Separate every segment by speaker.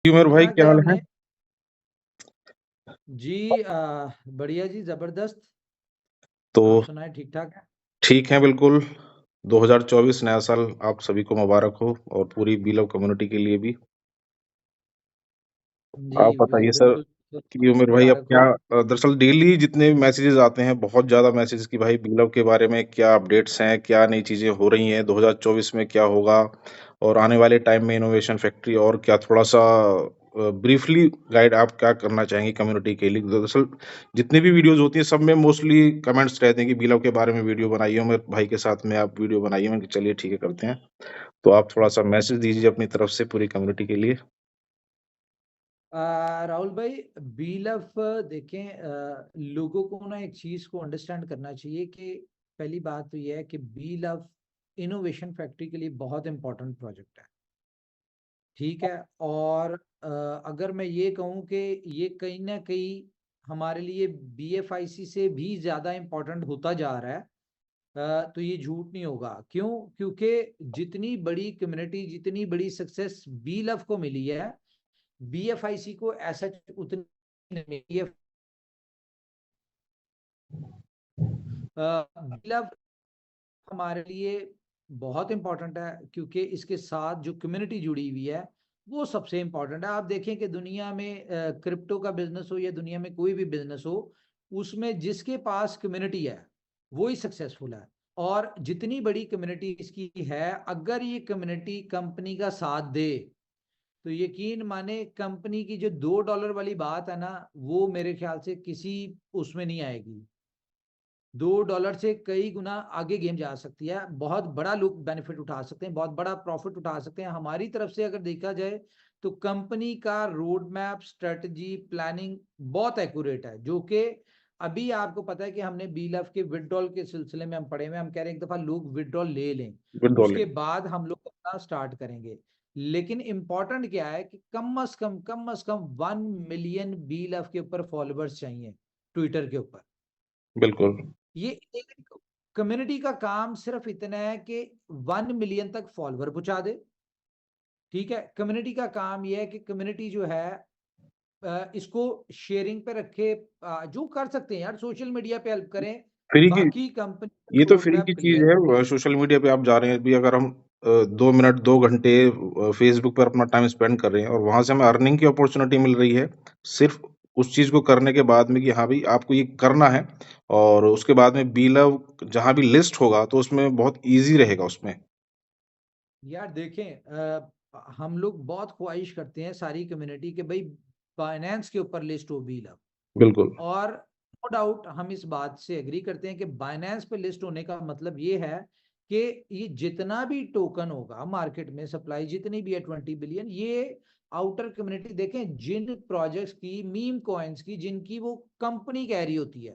Speaker 1: जी उमर भाई,
Speaker 2: सुना
Speaker 1: क्या
Speaker 2: क्या
Speaker 1: हाल है?
Speaker 2: हमने? जी बढ़िया जी, जबरदस्त।
Speaker 1: तो
Speaker 2: आप सुनाए, ठीक ठाक है?
Speaker 1: ठीक है, बिल्कुल। 2024 नया साल आप सभी को मुबारक हो और पूरी बीलव कम्युनिटी के लिए भी।
Speaker 2: जी
Speaker 1: आप बताइए सर
Speaker 2: बिल्कुल।
Speaker 1: कि उमर भाई अब
Speaker 2: मुबारक
Speaker 1: क्या
Speaker 2: हो।
Speaker 1: दरअसल डेली जितने भी मैसेजेस आते हैं, बहुत ज़्यादा मैसेजेस कि भाई बीलव के बारे में क्या अपडेट्स हैं, क्या नई चीज़ें हो रही हैं, 2024 में क्या होगा और आने वाले टाइम में इनोवेशन फैक्ट्री और क्या, थोड़ा-सा ब्रीफली गाइड आप क्या करना चाहेंगे कम्युनिटी के लिए? दरअसल जितनी भी वीडियोज़ होती हैं, सब में मोस्टली कमेंट्स रहते हैं कि बीलव के बारे में वीडियो बनाइए, उमर भाई के साथ में आप वीडियो बनाइए। मैंने कहा चलिए ठीक है, करते हैं। तो आप थोड़ा-सा मैसेज दीजिए अपनी तरफ से पूरी कम्युनिटी के लिए।
Speaker 2: राहुल भाई, बीलफ देखें, लोगों को ना एक चीज को अंडरस्टैंड करना चाहिए कि पहली बात तो यह है कि बीलफ इनोवेशन फैक्ट्री के लिए बहुत इंपॉर्टेंट प्रोजेक्ट है। ठीक है। और अगर मैं ये कहूँ कि ये कहीं ना कहीं हमारे लिए बीएफआईसी से भी ज्यादा इंपॉर्टेंट होता जा रहा है, तो ये झूठ नहीं होगा। क्यों? क्योंकि जितनी बड़ी कम्युनिटी, जितनी बड़ी सक्सेस बी लव को मिली है, बीएफआईसी को ऐसा उतनी नहीं मिली है। बी लव हमारे लिए बहुत इंपॉर्टेंट है क्योंकि इसके साथ जो कम्युनिटी जुड़ी हुई है वो सबसे इंपॉर्टेंट है। आप देखें कि दुनिया में क्रिप्टो का बिजनेस हो या दुनिया में कोई भी बिजनेस हो, उसमें जिसके पास कम्युनिटी है वो ही सक्सेसफुल है। और जितनी बड़ी कम्युनिटी इसकी है, अगर ये कम्युनिटी कंपनी का साथ दे तो यकीन माने कंपनी की जो $2 वाली बात है ना, वो मेरे ख्याल से किसी उसमें नहीं आएगी। $2 से कई गुना आगे गेम जा सकती है। बहुत बड़ा लोग बेनिफिट उठा सकते हैं, बहुत बड़ा प्रॉफिट उठा सकते हैं। हमारी तरफ से अगर देखा जाए तो कंपनी का रोड मैप, स्ट्रेटजी, प्लानिंग बहुत एक्यूरेट है, जो कि अभी आपको पता है कि हमने बीलफ के विड्रॉल के सिलसिले में हम पढ़े हुए, हम कह रहे हैं एक दफा लोग विड्रॉल ले लें, उसके
Speaker 1: विड्रॉलिंग।
Speaker 2: बाद हम लोग अपना स्टार्ट करेंगे। लेकिन इंपॉर्टेंट क्या है कि कम से कम 1 मिलियन बीलफ के ऊपर फॉलोअर्स चाहिए ट्विटर के ऊपर।
Speaker 1: बिल्कुल,
Speaker 2: ये एक कम्युनिटी का काम सिर्फ इतना है कि 1 मिलियन तक फॉलोवर पहुंचा दे। ठीक है। कम्युनिटी का काम यह है कि कम्युनिटी जो है इसको शेयरिंग पे रखे। जो कर सकते हैं यार, सोशल मीडिया पे हेल्प करें।
Speaker 1: फ्री की
Speaker 2: बाकी कंपनी
Speaker 1: ये
Speaker 2: का
Speaker 1: तो
Speaker 2: रोड
Speaker 1: फ्री की
Speaker 2: मैप
Speaker 1: चीज़
Speaker 2: क्लियर
Speaker 1: है।
Speaker 2: करे।
Speaker 1: सोशल मीडिया पे आप जा रहे हैं, अभी अगर हम 2 मिनट, 2 घंटे फेसबुक पर अपना टाइम स्पेंड कर रहे हैं और वहाँ से हमें अर्निंग की अपॉर्च्युनिटी मिल रही है, सिर्फ़ उस चीज़ को करने के बाद में कि हाँ भाई, आपको ये करना है और उसके बाद में बीलव जहाँ भी लिस्ट होगा, तो उसमें बहुत ईज़ी रहेगा उसमें।
Speaker 2: यार देखें, हम लोग बहुत ख्वाहिश करते हैं सारी कम्युनिटी के भाई फाइनेंस के ऊपर लिस्ट हो बीलफ।
Speaker 1: बिल्कुल,
Speaker 2: और नो डाउट हम इस बात से एग्री करते हैं कि बाइनेंस पे लिस्ट होने का मतलब ये है कि ये जितना भी टोकन होगा मार्केट में, सप्लाई जितनी भी है 20 बिलियन, ये आउटर कम्युनिटी देखें जिन प्रोजेक्ट्स की, मीम कॉइन्स की, जिनकी वो कंपनी कह रही होती है।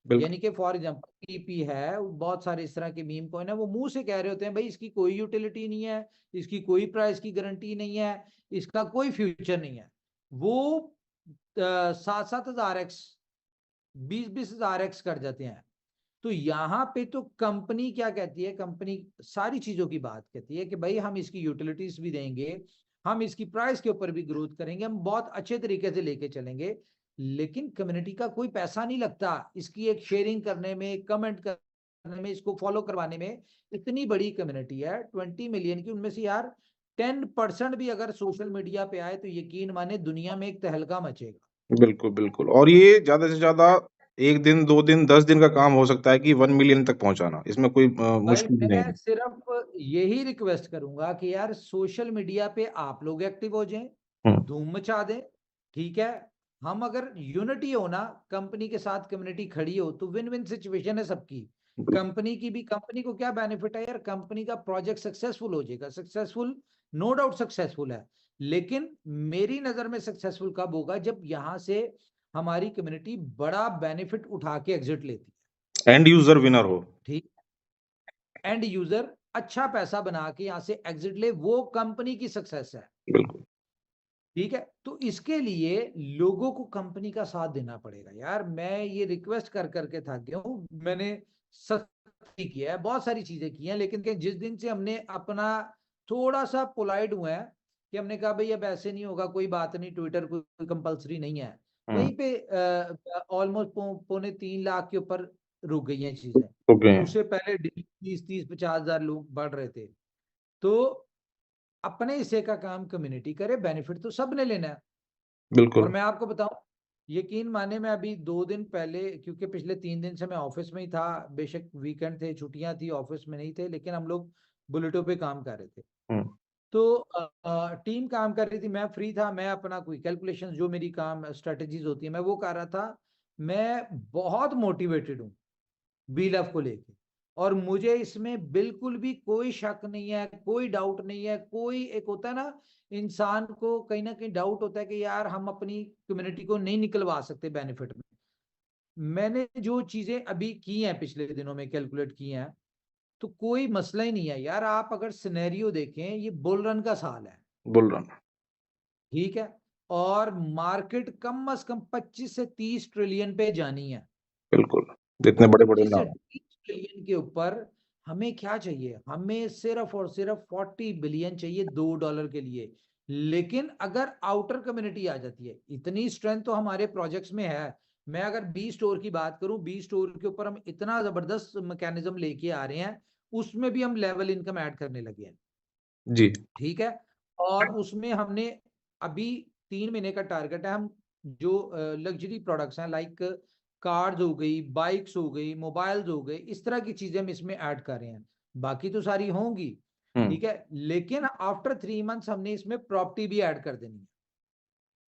Speaker 1: बिल्कुल,
Speaker 2: यानी कि फॉर एग्जांपल टीपी है, बहुत सारे इस तरह के मीम कॉइन है, वो मुंह से कह रहे होते हैं भाई इसकी कोई यूटिलिटी नहीं है, इसकी कोई प्राइस की गारंटी नहीं है, इसका कोई फ्यूचर नहीं है। वो 7-7 हजार एक्स, 20-20 हजार एक्स कर जाते हैं। तो यहाँ पे तो कंपनी क्या कहती है, कंपनी सारी चीजों की बात कहती है कि भाई हम इसकी यूटिलिटीज भी देंगे, हम इसकी प्राइस के ऊपर भी ग्रोथ करेंगे, हम बहुत अच्छे तरीके से लेके चलेंगे। लेकिन कम्युनिटी का कोई पैसा नहीं लगता इसकी एक शेयरिंग करने में, कमेंट करने में, इसको फॉलो करवाने में। इतनी बड़ी कम्युनिटी है 20 मिलियन की, उनमें से यार 10% भी अगर सोशल मीडिया पे आए तो यकीन माने दुनिया में एक तहलका मचेगा।
Speaker 1: बिल्कुल, बिल्कुल। और ये ज़्यादा से ज़्यादा 1 दिन, 2 दिन, 10 दिन का काम हो सकता है कि 1 मिलियन तक पहुँचाना। इसमें कोई
Speaker 2: भाई
Speaker 1: मुश्किल भी नहीं
Speaker 2: मैं
Speaker 1: है।
Speaker 2: सिर्फ यही रिक्वेस्ट करूंगा कि यार सोशल मीडिया पे आप लोग एक्टिव हो जाएं,
Speaker 1: हुँ,
Speaker 2: धूम मचा दें। ठीक है। हम अगर यूनिटी हो ना, कंपनी के साथ कम्युनिटी खड़ी हो, तो विन विन सिचुएशन है सबकी।
Speaker 1: बिल्कुल,
Speaker 2: कंपनी की भी, कंपनी को क्या बेनिफिट है यार, कंपनी का प्रोजेक्ट सक्सेसफुल हो जाएगा। सक्सेसफुल, नो डाउट सक्सेसफुल है। लेकिन मेरी नजर में सक्सेसफुल कब होगा, जब यहां से हमारी कम्युनिटी बड़ा बेनिफिट उठा के एग्जिट लेती
Speaker 1: एंड यूज़र विनर हो।
Speaker 2: है। ठीक। एंड यूजर अच्छा पैसा बना के यहां से एग्जिट ले, वो कंपनी की सक्सेस है।
Speaker 1: बिल्कुल।
Speaker 2: ठीक है। तो इसके लिए लोगों को कंपनी का साथ देना पड़ेगा यार। मैं ये रिक्वेस्ट कर करके थक गया हूं। मैंने सख्ती किया है, बहुत सारी चीजें की हैं, लेकिन जिस दिन से हमने अपना थोड़ा सा पोलाइट हुआ है कि हमने कहा भाई अब ऐसे नहीं होगा, कोई बात नहीं, ट्विटर कोई कंपलसरी नहीं है, वहीं पे ऑलमोस्ट 2.25 लाख के ऊपर रुक गई हैं चीजें।
Speaker 1: हो गए हैं।
Speaker 2: उससे पहले 20-30-50 हजार लोग बढ़ रहे थे। तो अपने हिस्से का काम कम्युनिटी करे, बेनिफिट तो सबने लेना है। और
Speaker 1: बिल्कुल।
Speaker 2: मैं आपको बताऊं, यकीन माने, मैं अभी 2 दिन पहले, क्योंकि पिछले 3 दिन से मैं ऑफिस में ही था, बेशक वीकेंड थे, छुट्टियां थी, ऑफिस में नहीं थे, लेकिन हम लोग बुलेटों पे काम कर रहे थे।
Speaker 1: हम्म।
Speaker 2: तो टीम काम कर रही थी, मैं फ्री था, मैं अपना कोई कैलकुलेशन जो मेरी काम स्ट्रेटजीज होती है मैं वो कर रहा था। मैं बहुत मोटिवेटेड हूँ बीलफ को लेके, और मुझे इसमें बिल्कुल भी कोई शक नहीं है, कोई डाउट नहीं है। कोई एक होता है ना, इंसान को कहीं ना कहीं डाउट होता है कि यार हम अपनी कम्युनिटी को नहीं निकलवा सकते बेनिफिट में। मैंने जो चीजें अभी की हैं पिछले दिनों में कैलकुलेट की हैं, तो कोई मसला ही नहीं है यार। आप अगर सिनेरियो देखें, ये बुल रन का साल है,
Speaker 1: बुल रन।
Speaker 2: ठीक है, और मार्केट कम से कम 25 से 30 ट्रिलियन पे जानी है।
Speaker 1: बिल्कुल।
Speaker 2: तो
Speaker 1: जितने बड़े बड़े
Speaker 2: 25 से
Speaker 1: नाम।
Speaker 2: 30 ट्रिलियन के ऊपर हमें क्या चाहिए? हमें सिर्फ और सिर्फ 40 बिलियन चाहिए $2 के लिए। लेकिन अगर आउटर कम्युनिटी आ जाती है, इतनी स्ट्रेंथ तो हमारे प्रोजेक्ट्स में है। मैं अगर बी स्टोर की बात करूं, बी स्टोर के ऊपर हम इतना जबरदस्त मैकेनिज्म लेके आ रहे हैं, उसमें भी हम लेवल इनकम ऐड करने लगे हैं,
Speaker 1: जी।
Speaker 2: ठीक है। और उसमें हमने अभी 3 महीने का टारगेट है। हम जो लग्जरी प्रोडक्ट्स हैं, लाइक कार्स हो गई, बाइक्स हो गई, मोबाइल्स हो गए, इस तरह की चीजें हम इसमें ऐड कर रहे हैं। बाकी तो सारी होंगी,
Speaker 1: हम्म।
Speaker 2: ठीक है, लेकिन आफ्टर 3 मंथ्स हमने इसमें प्रॉपर्टी भी ऐड कर देनी है।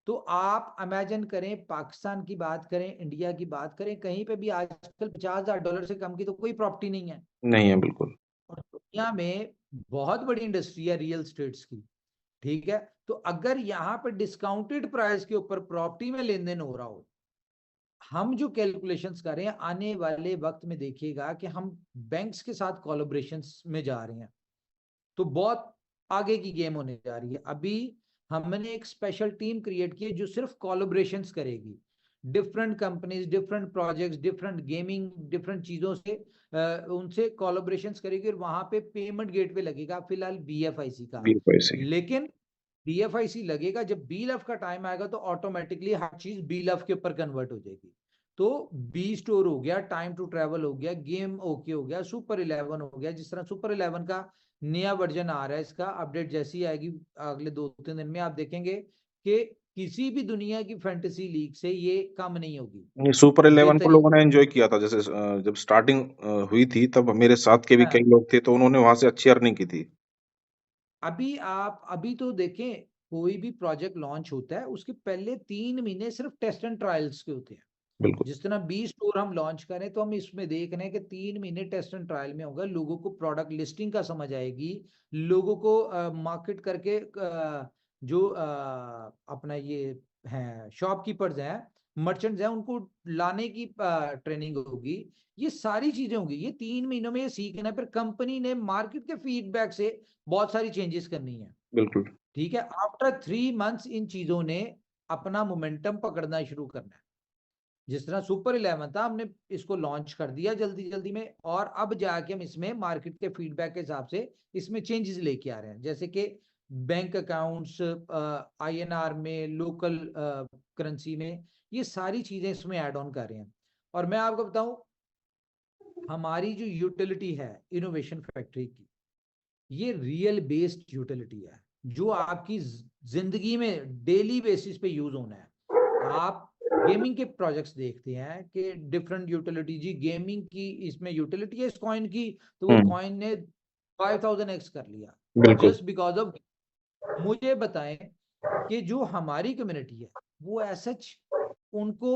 Speaker 2: तो आप इमेजिन करें, पाकिस्तान की बात करें, इंडिया की बात करें, कहीं पे भी आजकल $50,000 से कम की तो कोई प्रॉपर्टी नहीं है।
Speaker 1: नहीं है बिल्कुल।
Speaker 2: और दुनिया में बहुत बड़ी इंडस्ट्री है रियल स्टेट्स की, ठीक है। तो अगर यहाँ पर डिस्काउंटेड प्राइस के ऊपर प्रॉपर्टी में लेन देन हो रहा हो, हम जो कैलकुलेशंस कर रहे हैं, आने वाले वक्त में देखिएगा कि हम बैंक्स के साथ कोलैबोरेशंस में जा रहे हैं, तो बहुत आगे की गेम होने जा रही है। अभी हमने एक स्पेशल टीम क्रिएट की है जो सिर्फ कोलैबोरेशंस करेगी, different companies, different projects, different gaming, different चीजों से उनसे कोलैबोरेशंस करेगी, और वहां पे पेमेंट गेटवे लगेगा फिलहाल BFIC का।
Speaker 1: बी पैसे।
Speaker 2: लेकिन BFIC लगेगा, जब BLF का टाइम आएगा तो ऑटोमेटिकली हर चीज BLF के ऊपर कन्वर्ट हो जाएगी। तो बी स्टोर हो गया, टाइम टू ट्रेवल हो गया, गेम ओके हो गया, सुपर 11 हो गया। जिस तरह सुपर 11 का नया वर्जन आ रहा है, इसका अपडेट जैसी आएगी अगले 2-3 दिन में, आप देखेंगे कि किसी भी दुनिया की फैंटेसी लीग से ये कम नहीं होगी,
Speaker 1: नहीं, सुपर 11 को
Speaker 2: बेहतरीन।
Speaker 1: लोगों ने एंजॉय किया था, जैसे जब स्टार्टिंग हुई थी तब मेरे साथ के भी
Speaker 2: हाँ,
Speaker 1: कई लोग थे, तो उन्होंने वहां से अच्छी अर्निंग की थी।
Speaker 2: अभी तो देखें, कोई भी प्रोजेक्ट लॉन्च होता है उसके पहले 3 महीने सिर्फ टेस्ट एंड ट्रायल्स के होते हैं।
Speaker 1: बिल्कुल।
Speaker 2: जिस तरह बी स्टोर हम लॉन्च करें, तो हम इसमें देख रहे हैं कि 3 महीने टेस्ट एंड ट्रायल में होगा, लोगों को प्रोडक्ट लिस्टिंग का समझ आएगी, लोगों को मार्केट करके जो अपना ये है शॉपकीपर्स हैं, मर्चेंट्स हैं, उनको लाने की ट्रेनिंग होगी। ये सारी चीजें होंगी, ये 3 महीनों में ये सीखना है। फिर कंपनी ने मार्केट के फीडबैक से बहुत सारी चेंजेस करनी है,
Speaker 1: बिल्कुल।
Speaker 2: ठीक है। आफ्टर 3 मंथ्स इन चीजों ने अपना मोमेंटम पकड़ना शुरू करना है। जिस तरह सुपर 11 था, हमने इसको लॉन्च कर दिया जल्दी जल्दी में, और अब जाके हम इसमें मार्केट के फीडबैक के हिसाब से इसमें चेंजेस लेके आ रहे हैं, जैसे कि बैंक अकाउंट्स, INR में, लोकल करेंसी में, ये सारी चीजें इसमें ऐड ऑन कर रहे हैं। और मैं आपको बताऊं, हमारी जो यूटिलिटी है इनोवेशन फैक्ट्री की, ये रियल बेस्ड यूटिलिटी है, जो आपकी जिंदगी में डेली बेसिस पे यूज होना है। आप गेमिंग के प्रोजेक्ट्स देखते हैं कि डिफरेंट यूटिलिटी, जी गेमिंग की इसमें यूटिलिटी है इस कॉइन की, तो वो
Speaker 1: हम्म।
Speaker 2: कॉइन ने 5000x कर लिया,
Speaker 1: बिल्कुल।
Speaker 2: Just because of. मुझे बताएं कि जो हमारी कम्युनिटी है, वो सच, उनको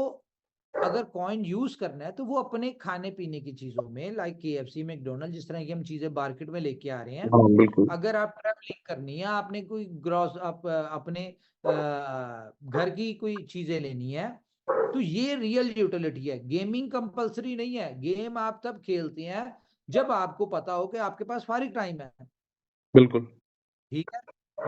Speaker 2: अगर कॉइन यूज करना है तो वो अपने खाने पीने की चीजों में, लाइक KFC, मैकडोनल्ड, जिस तरह की हम चीजें मार्केट में लेके आ रहे हैं।
Speaker 1: हाँ बिल्कुल।
Speaker 2: अगर आप ट्रैवलिंग करनी है, आपने कोई ग्रॉस, आप अपने घर की कोई चीजें लेनी है, तो ये रियल यूटिलिटी है। गेमिंग कंपलसरी नहीं है, गेम आप तब खेलते हैं जब आपको पता हो कि आपके पास फारिग टाइम है,
Speaker 1: बिल्कुल।
Speaker 2: ठीक है।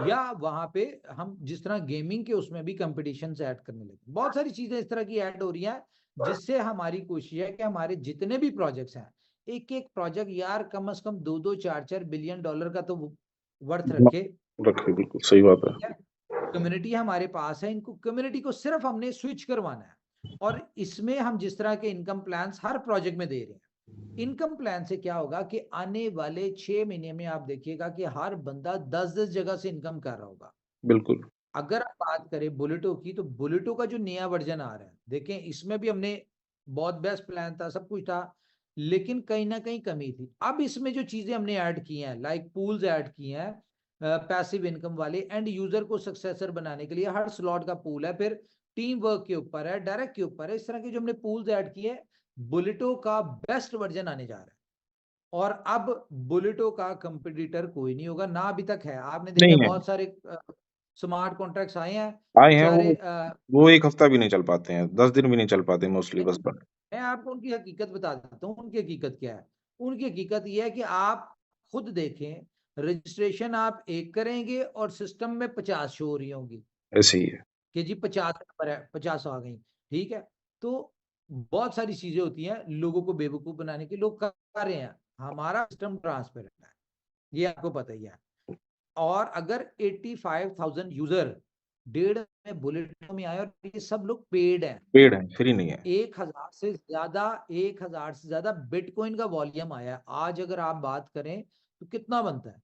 Speaker 2: या वहां पे हम जिस तरह गेमिंग के उसमें भी कंपटीशन ऐड करने लगे, बहुत सारी चीजें इस तरह की ऐड हो रही हैं, जिससे हमारी कोशिश है कि हमारे जितने भी प्रोजेक्ट्स हैं, एक एक प्रोजेक्ट यार कम से कम 2-2 4-4 बिलियन डॉलर का तो वर्थ रखे।
Speaker 1: रखे, बिल्कुल सही बात है।
Speaker 2: ठीक है? कम्युनिटी हमारे पास है, इनको कम्युनिटी को सिर्फ हमने स्विच करवाना है और इसमें हम जिस तरह के इनकम प्लान्स हर प्रोजेक्ट में दे रहे हैं, इनकम प्लान से क्या होगा कि आने वाले 6 महीने में आप देखिएगा कि हर बंदा 10-10 जगह से इनकम कर रहा होगा।
Speaker 1: बिल्कुल।
Speaker 2: अगर आप बात करें बुलेटो की, तो बुलेटो का जो नया वर्जन आ रहा है, देखें इसमें भी हमने बहुत बेस्ट प्लान था, सब कुछ था, लेकिन कहीं ना कहीं कमी थी। अब इसमें जो चीजें हमने ऐड की हैं, लाइक पूल्स ऐड किए हैं, पैसिव इनकम वाले, एंड यूजर को सक्सेसर बनाने के लिए हर स्लॉट का पूल है, फिर टीम वर्क के ऊपर है, डायरेक्ट के ऊपर है, इस तरह के जो हमने पूल्स ऐड किए हैं, बुलेटो का बेस्ट वर्जन आने जा रहा है। और अब बुलेटो का कंपटीटर कोई नहीं होगा, ना अभी तक है। आपने देखा
Speaker 1: नहीं है,
Speaker 2: बहुत सारे स्मार्ट कॉन्ट्रैक्ट्स आए हैं,
Speaker 1: आए हैं
Speaker 2: बेचारे
Speaker 1: वो 1 हफ्ता भी नहीं चल पाते हैं, 10 दिन भी नहीं चल पाते मोस्टली बस पर।
Speaker 2: मैं आपको उनकी हकीकत बता देता हूँ। उनकी हकीकत क्या है? उनकी हकीकत ये है कि आप खुद देखें, रजिस्ट्रेशन आप एक करेंगे और सिस्टम में 50 शो हो रही होंगी
Speaker 1: ऐसे ही है।
Speaker 2: कि जी 50 नंबर है, 50 आ गई। ठीक है, तो बहुत सारी चीजें होती हैं लोगों को बेवकूफ बनाने की, लोग कर रहे हैं। हमारा सिस्टम ट्रांसपेरेंट है, ये आपको पता ही है। और अगर 85,000 यूजर 1.5 में बुलेट में आए और ये सब लोग पेड हैं,
Speaker 1: पेड़ है, फ्री नहीं है।
Speaker 2: 1,000 से ज्यादा बिटकॉइन का वॉल्यूम आया। आज अगर आप बात करें तो कितना बनता है?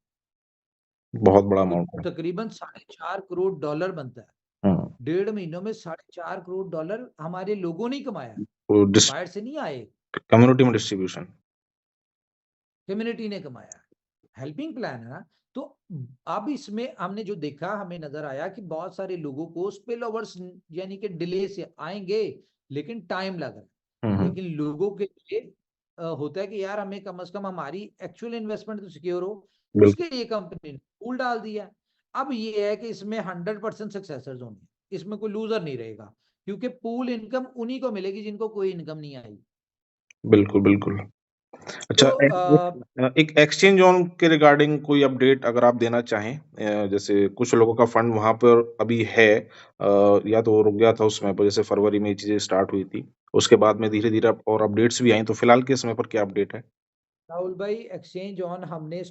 Speaker 1: बहुत बड़ा
Speaker 2: तो
Speaker 1: अमाउंट है।
Speaker 2: तकरीबन $4.5 करोड़ बनता है।
Speaker 1: हाँ,
Speaker 2: 1.5 महीनों में $4.5 करोड़ हमारे लोगों ने कमाया,
Speaker 1: वो
Speaker 2: बाहर से नहीं आए,
Speaker 1: कम्युनिटी में डिस्ट्रीब्यूशन।
Speaker 2: कम्युनिटी ने कमाया। हेल्पिंग प्लान है ना। तो अब इसमें हमने जो देखा, हमें नजर आया कि बहुत सारे लोगों को स्पिल ओवर्स यानी कि डिले से आएंगे, लेकिन टाइम लग रहा
Speaker 1: हुँ,
Speaker 2: है।
Speaker 1: हुँ।
Speaker 2: लेकिन लोगों के लिए होता है कि यार हमें कम से कम हमारी एक्चुअल इन्वेस्टमेंट तो सिक्योर हो,
Speaker 1: बिल्कुल,
Speaker 2: उसके लिए कंपनी ने पूल डाल दिया। अब ये है कि इसमें 100% सक्सेसर्स होंगे, इसमें कोई लूजर नहीं रहेगा, क्योंकि पूल इनकम उन्हीं को मिलेगी जिनको कोई इनकम नहीं आई।
Speaker 1: बिल्कुल, बिल्कुल।
Speaker 2: तो
Speaker 1: अच्छा, एक एक्सचेंज ऑन के रिगार्डिंग कोई अपडेट अगर आप देना चाहें, जैसे कुछ लोगों का फंड वहाँ पर अभी है, या तो वो रुक गया था उस समय पर, जैसे फरवरी में ये चीज़ें स्टार्ट हुई थी। उसके बाद में धीरे-धीरे अब और अपडेट्स भी आई, तो फिलहाल के समय पर क्या अपडेट है?
Speaker 2: राहुल भाई, एक्सचेंज ऑन हमने